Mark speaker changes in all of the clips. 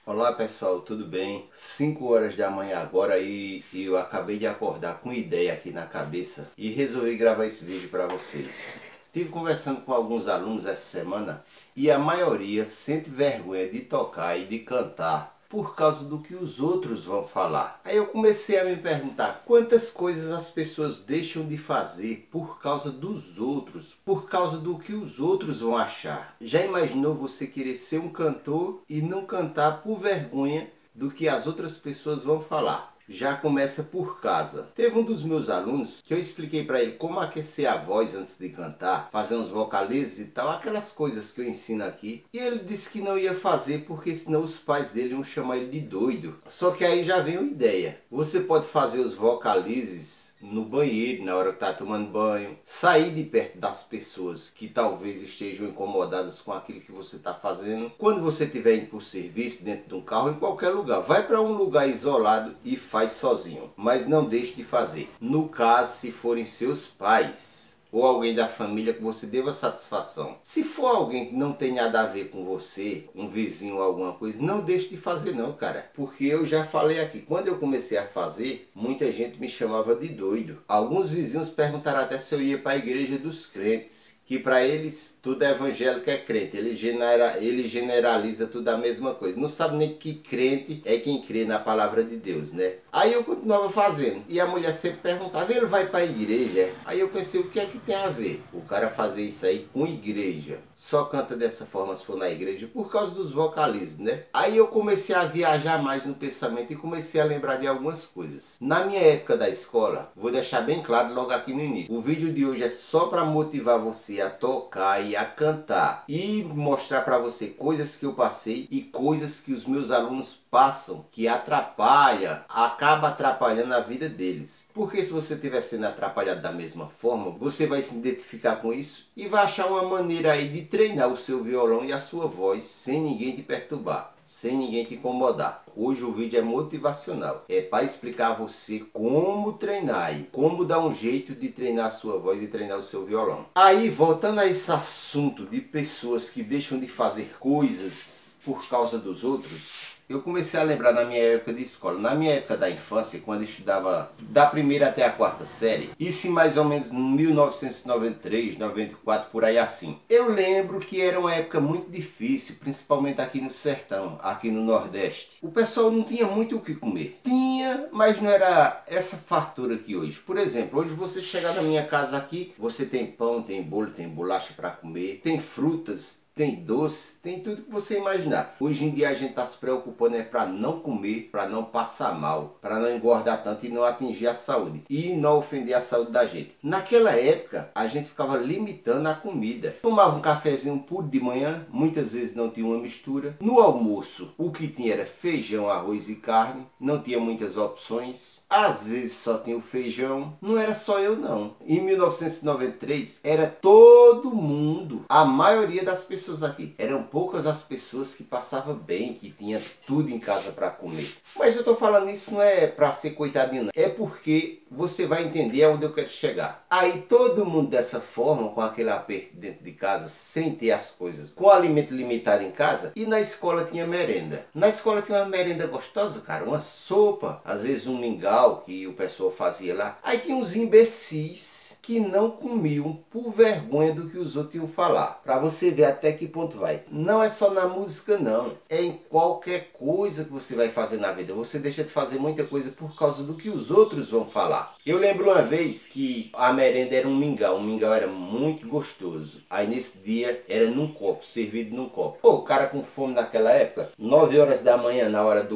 Speaker 1: Olá pessoal, tudo bem? 5 horas da manhã agora e eu acabei de acordar com ideia aqui na cabeça e resolvi gravar esse vídeo para vocês. Tive conversando com alguns alunos essa semana e a maioria sente vergonha de tocar e de cantar por causa do que os outros vão falar. Aí eu comecei a me perguntar quantas coisas as pessoas deixam de fazer por causa dos outros, por causa do que os outros vão achar. Já imaginou você querer ser um cantor e não cantar por vergonha do que as outras pessoas vão falar? Já começa por casa. Teve um dos meus alunos que eu expliquei para ele como aquecer a voz antes de cantar, fazer uns vocalizes e tal, aquelas coisas que eu ensino aqui. E ele disse que não ia fazer porque senão os pais dele iam chamar ele de doido. Só que aí já vem uma ideia. Você pode fazer os vocalizes no banheiro, na hora que está tomando banho, sair de perto das pessoas que talvez estejam incomodadas com aquilo que você está fazendo. Quando você estiver indo para o serviço, dentro de um carro, em qualquer lugar, vai para um lugar isolado e faz sozinho, mas não deixe de fazer. No caso, se forem seus pais ou alguém da família que você deva satisfação. Se for alguém que não tem nada a ver com você, um vizinho ou alguma coisa, não deixe de fazer não, cara. Porque eu já falei aqui, quando eu comecei a fazer, muita gente me chamava de doido. Alguns vizinhos perguntaram até se eu ia para a igreja dos crentes, que para eles tudo é evangélico é crente, ele generaliza tudo a mesma coisa. Não sabe nem que crente é quem crê na palavra de Deus, né? Aí eu continuava fazendo, e a mulher sempre perguntava, ele vai para a igreja? Aí eu pensei, o que é que tem a ver o cara fazer isso aí com igreja? Só canta dessa forma se for na igreja por causa dos vocalizes, né? Aí eu comecei a viajar mais no pensamento e comecei a lembrar de algumas coisas. Na minha época da escola, vou deixar bem claro logo aqui no início, o vídeo de hoje é só para motivar você a tocar e a cantar e mostrar para você coisas que eu passei e coisas que os meus alunos passam que acaba atrapalhando a vida deles. Porque se você estiver sendo atrapalhado da mesma forma, você vai se identificar com isso e vai achar uma maneira aí de treinar o seu violão e a sua voz sem ninguém te perturbar, sem ninguém te incomodar. Hoje o vídeo é motivacional, é para explicar a você como treinar e como dar um jeito de treinar a sua voz e treinar o seu violão. Aí, voltando a esse assunto de pessoas que deixam de fazer coisas por causa dos outros, eu comecei a lembrar na minha época de escola, na minha época da infância, quando eu estudava da primeira até a quarta série, isso em mais ou menos 1993, 94, por aí assim. Eu lembro que era uma época muito difícil, principalmente aqui no sertão, aqui no Nordeste. O pessoal não tinha muito o que comer. Tinha, mas não era essa fartura que hoje. Por exemplo, hoje você chegar na minha casa aqui, você tem pão, tem bolo, tem bolacha para comer, tem frutas, tem doce, tem tudo que você imaginar. Hoje em dia a gente está se preocupando para não comer, para não passar mal, para não engordar tanto e não atingir a saúde. E não ofender a saúde da gente. Naquela época, a gente ficava limitando a comida. Tomava um cafezinho puro de manhã, muitas vezes não tinha uma mistura. No almoço, o que tinha era feijão, arroz e carne. Não tinha muitas opções. Às vezes só tinha o feijão. Não era só eu não. Em 1993, era todo mundo, a maioria das pessoas aqui. Eram poucas as pessoas que passavam bem, que tinha tudo em casa para comer. Mas eu tô falando isso não é para ser coitadinho, não. É porque você vai entender aonde eu quero chegar. Aí todo mundo dessa forma, com aquele aperto dentro de casa, sem ter as coisas, com alimento limitado em casa, e na escola tinha merenda. Na escola tinha uma merenda gostosa, cara, uma sopa, às vezes um mingau que o pessoal fazia lá. Aí tinha uns imbecis que não comiam por vergonha do que os outros iam falar. Para você ver até que ponto vai. Não é só na música não, é em qualquer coisa que você vai fazer na vida. Você deixa de fazer muita coisa por causa do que os outros vão falar. Eu lembro uma vez que a merenda era um mingau era muito gostoso. Aí nesse dia era num copo, servido num copo. Pô, o cara com fome naquela época, 9 horas da manhã na hora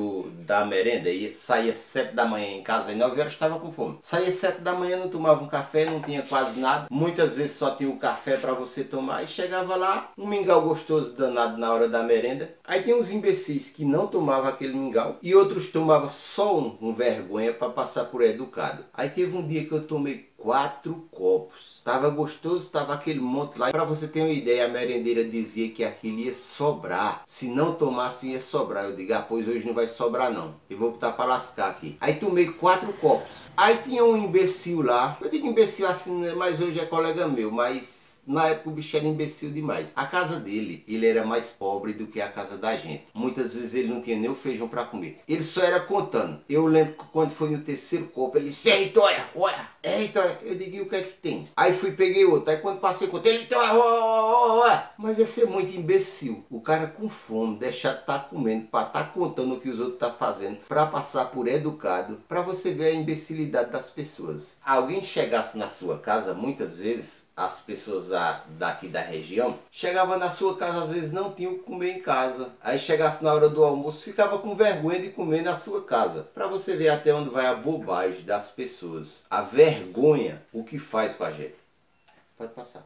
Speaker 1: da merenda, saía 7 da manhã em casa, e 9 horas estava com fome. Saía 7 da manhã, não tomava um café, não tinha quase nada. Muitas vezes só tinha o café para você tomar. E chegava lá, um mingau gostoso danado na hora da merenda. Aí tem uns imbecis que não tomavam aquele mingau. E outros tomavam só um vergonha para passar por educado. Aí teve um dia que eu tomei 4 copos. Tava gostoso, tava aquele monte lá. Para você ter uma ideia, a merendeira dizia que aquilo ia sobrar. Se não tomasse, ia sobrar. Eu digo, pois hoje não vai sobrar não. Eu vou botar para lascar aqui. Aí tomei 4 copos. Aí tinha um imbecil lá. Eu digo imbecil assim, mas hoje é colega meu. Mas na época o bicho era imbecil demais. A casa dele, ele era mais pobre do que a casa da gente. Muitas vezes ele não tinha nem o feijão para comer. Ele só era contando. Eu lembro que quando foi no terceiro copo, ele disse: eita, olha, eita. Eu digo: e o que é que tem? Aí fui, peguei outro. Aí quando passei com ele, olha. Mas é ser muito imbecil. O cara com fome, deixar de estar comendo, para estar contando o que os outros estão fazendo, para passar por educado, para você ver a imbecilidade das pessoas. Alguém chegasse na sua casa, muitas vezes, as pessoas daqui da região, chegavam na sua casa, às vezes não tinham o que comer em casa. Aí chegasse na hora do almoço, ficava com vergonha de comer na sua casa. Para você ver até onde vai a bobagem das pessoas. A vergonha, o que faz com a gente. Pode passar.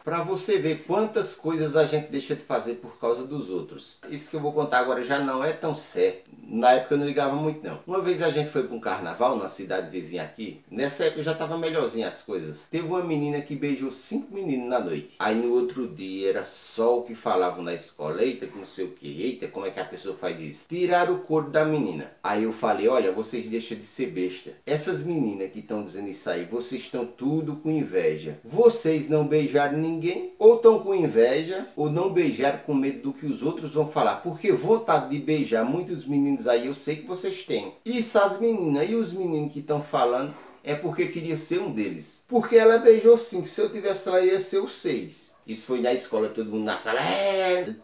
Speaker 1: Para você ver quantas coisas a gente deixa de fazer por causa dos outros. Isso que eu vou contar agora já não é tão certo. Na época eu não ligava muito não. Uma vez a gente foi para um carnaval na cidade vizinha aqui. Nessa época já estava melhorzinha as coisas. Teve uma menina que beijou 5 meninos na noite. Aí no outro dia era só o que falavam na escola. Eita, que não sei o que. Eita, como é que a pessoa faz isso? Tiraram o couro da menina. Aí eu falei: olha, vocês deixam de ser besta. Essas meninas que estão dizendo isso aí, vocês estão tudo com inveja. Vocês não beijaram ninguém, ou estão com inveja, ou não beijaram com medo do que os outros vão falar. Porque vontade de beijar muitos meninos aí eu sei que vocês têm. E essas meninas e os meninos que estão falando é porque queria ser um deles. Porque ela beijou 5, se eu tivesse lá ia ser o 6. Isso foi na escola, todo mundo na sala: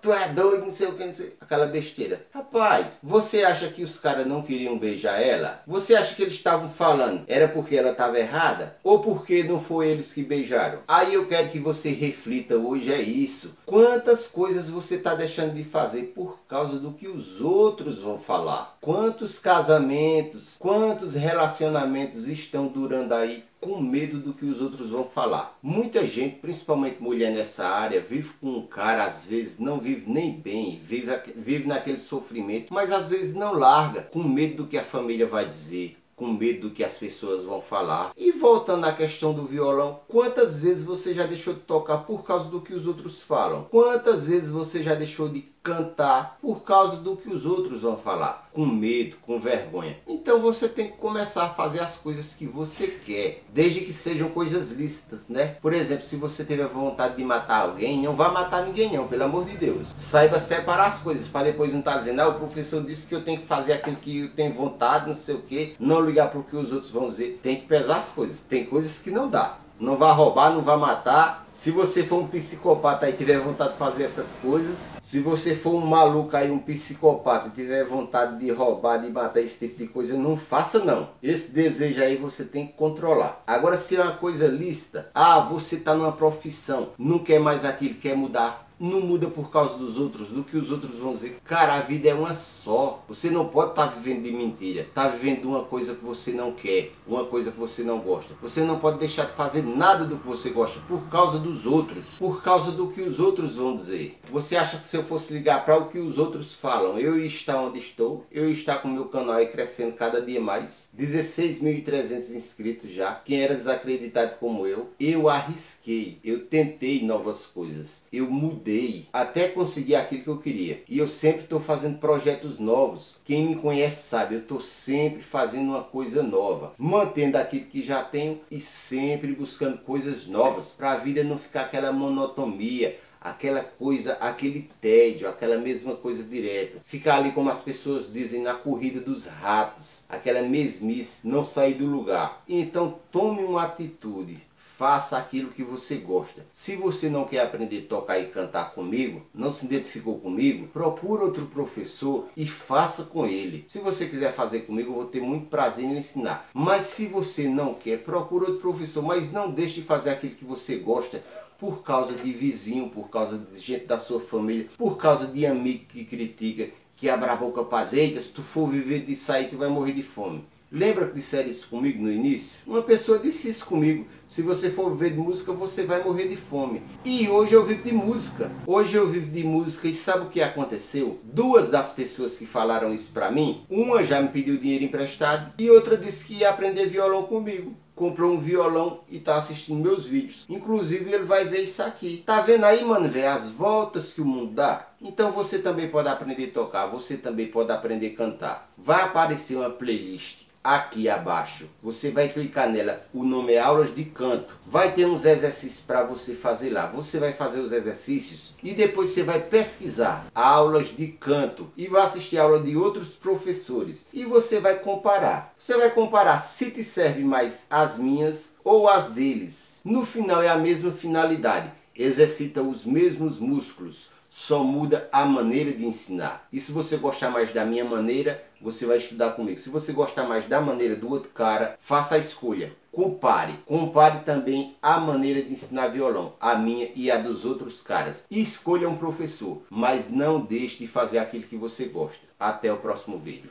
Speaker 1: tu é doido, não sei o que, não sei. Aquela besteira. Rapaz, você acha que os caras não queriam beijar ela? Você acha que eles estavam falando era porque ela estava errada? Ou porque não foi eles que beijaram? Aí eu quero que você reflita hoje, é isso. Quantas coisas você está deixando de fazer por causa do que os outros vão falar? Quantos casamentos, quantos relacionamentos estão durando aí com medo do que os outros vão falar? Muita gente, principalmente mulher nessa área, vive com um cara, às vezes não vive nem bem, vive naquele sofrimento, mas às vezes não larga, com medo do que a família vai dizer, com medo do que as pessoas vão falar. E voltando à questão do violão, quantas vezes você já deixou de tocar por causa do que os outros falam? Quantas vezes você já deixou de cantar por causa do que os outros vão falar? Com medo, com vergonha. Então você tem que começar a fazer as coisas que você quer, desde que sejam coisas lícitas, né? Por exemplo, se você teve a vontade de matar alguém, não vá matar ninguém não, pelo amor de Deus. Saiba separar as coisas, para depois não estar dizendo: o professor disse que eu tenho que fazer aquilo que eu tenho vontade, não sei o que, não ligar para o que os outros vão dizer. Tem que pesar as coisas, tem coisas que não dá. Não vá roubar, não vá matar. Se você for um psicopata e tiver vontade de fazer essas coisas, se você for um maluco aí, um psicopata, e tiver vontade de roubar, de matar, esse tipo de coisa, não faça não. Esse desejo aí você tem que controlar. Agora, se é uma coisa lícita, você está numa profissão, não quer mais aquilo, quer mudar. Não muda por causa dos outros, do que os outros vão dizer. Cara, a vida é uma só. Você não pode estar vivendo de mentira. Está vivendo de uma coisa que você não quer, uma coisa que você não gosta. Você não pode deixar de fazer nada do que você gosta por causa dos outros, por causa do que os outros vão dizer. Você acha que se eu fosse ligar para o que os outros falam, eu ia estar onde estou? Eu ia estar com o meu canal aí crescendo cada dia mais. 16.300 inscritos já. Quem era desacreditado como eu arrisquei. Eu tentei novas coisas. Eu mudei até conseguir aquilo que eu queria. E eu sempre estou fazendo projetos novos. Quem me conhece sabe, eu estou sempre fazendo uma coisa nova, mantendo aquilo que já tenho e sempre buscando coisas novas, para a vida não ficar aquela monotonia, aquela coisa, aquele tédio, aquela mesma coisa direto. Ficar ali, como as pessoas dizem, na corrida dos ratos, aquela mesmice, não sair do lugar. Então tome uma atitude. Faça aquilo que você gosta. Se você não quer aprender a tocar e cantar comigo, não se identificou comigo, procura outro professor e faça com ele. Se você quiser fazer comigo, eu vou ter muito prazer em ensinar. Mas se você não quer, procura outro professor. Mas não deixe de fazer aquilo que você gosta por causa de vizinho, por causa de gente da sua família, por causa de amigo que critica, que abre a boca para azeite. Se tu for viver disso aí, tu vai morrer de fome. Lembra que disseram isso comigo no início? Uma pessoa disse isso comigo: se você for viver de música, você vai morrer de fome. E hoje eu vivo de música. Hoje eu vivo de música e sabe o que aconteceu? Duas das pessoas que falaram isso pra mim, uma já me pediu dinheiro emprestado e outra disse que ia aprender violão comigo. Comprou um violão e tá assistindo meus vídeos. Inclusive ele vai ver isso aqui. Tá vendo aí, mano, velho, as voltas que o mundo dá? Então você também pode aprender a tocar, você também pode aprender a cantar. Vai aparecer uma playlist aqui abaixo. Você vai clicar nela, o nome é aulas de canto. Vai ter uns exercícios para você fazer lá. Você vai fazer os exercícios e depois você vai pesquisar aulas de canto e vai assistir a aula de outros professores e você vai comparar. Você vai comparar se te serve mais as minhas ou as deles. No final é a mesma finalidade. Exercita os mesmos músculos, só muda a maneira de ensinar. E se você gostar mais da minha maneira, você vai estudar comigo. Se você gostar mais da maneira do outro cara, faça a escolha. Compare. Compare também a maneira de ensinar violão, a minha e a dos outros caras. E escolha um professor, mas não deixe de fazer aquilo que você gosta. Até o próximo vídeo.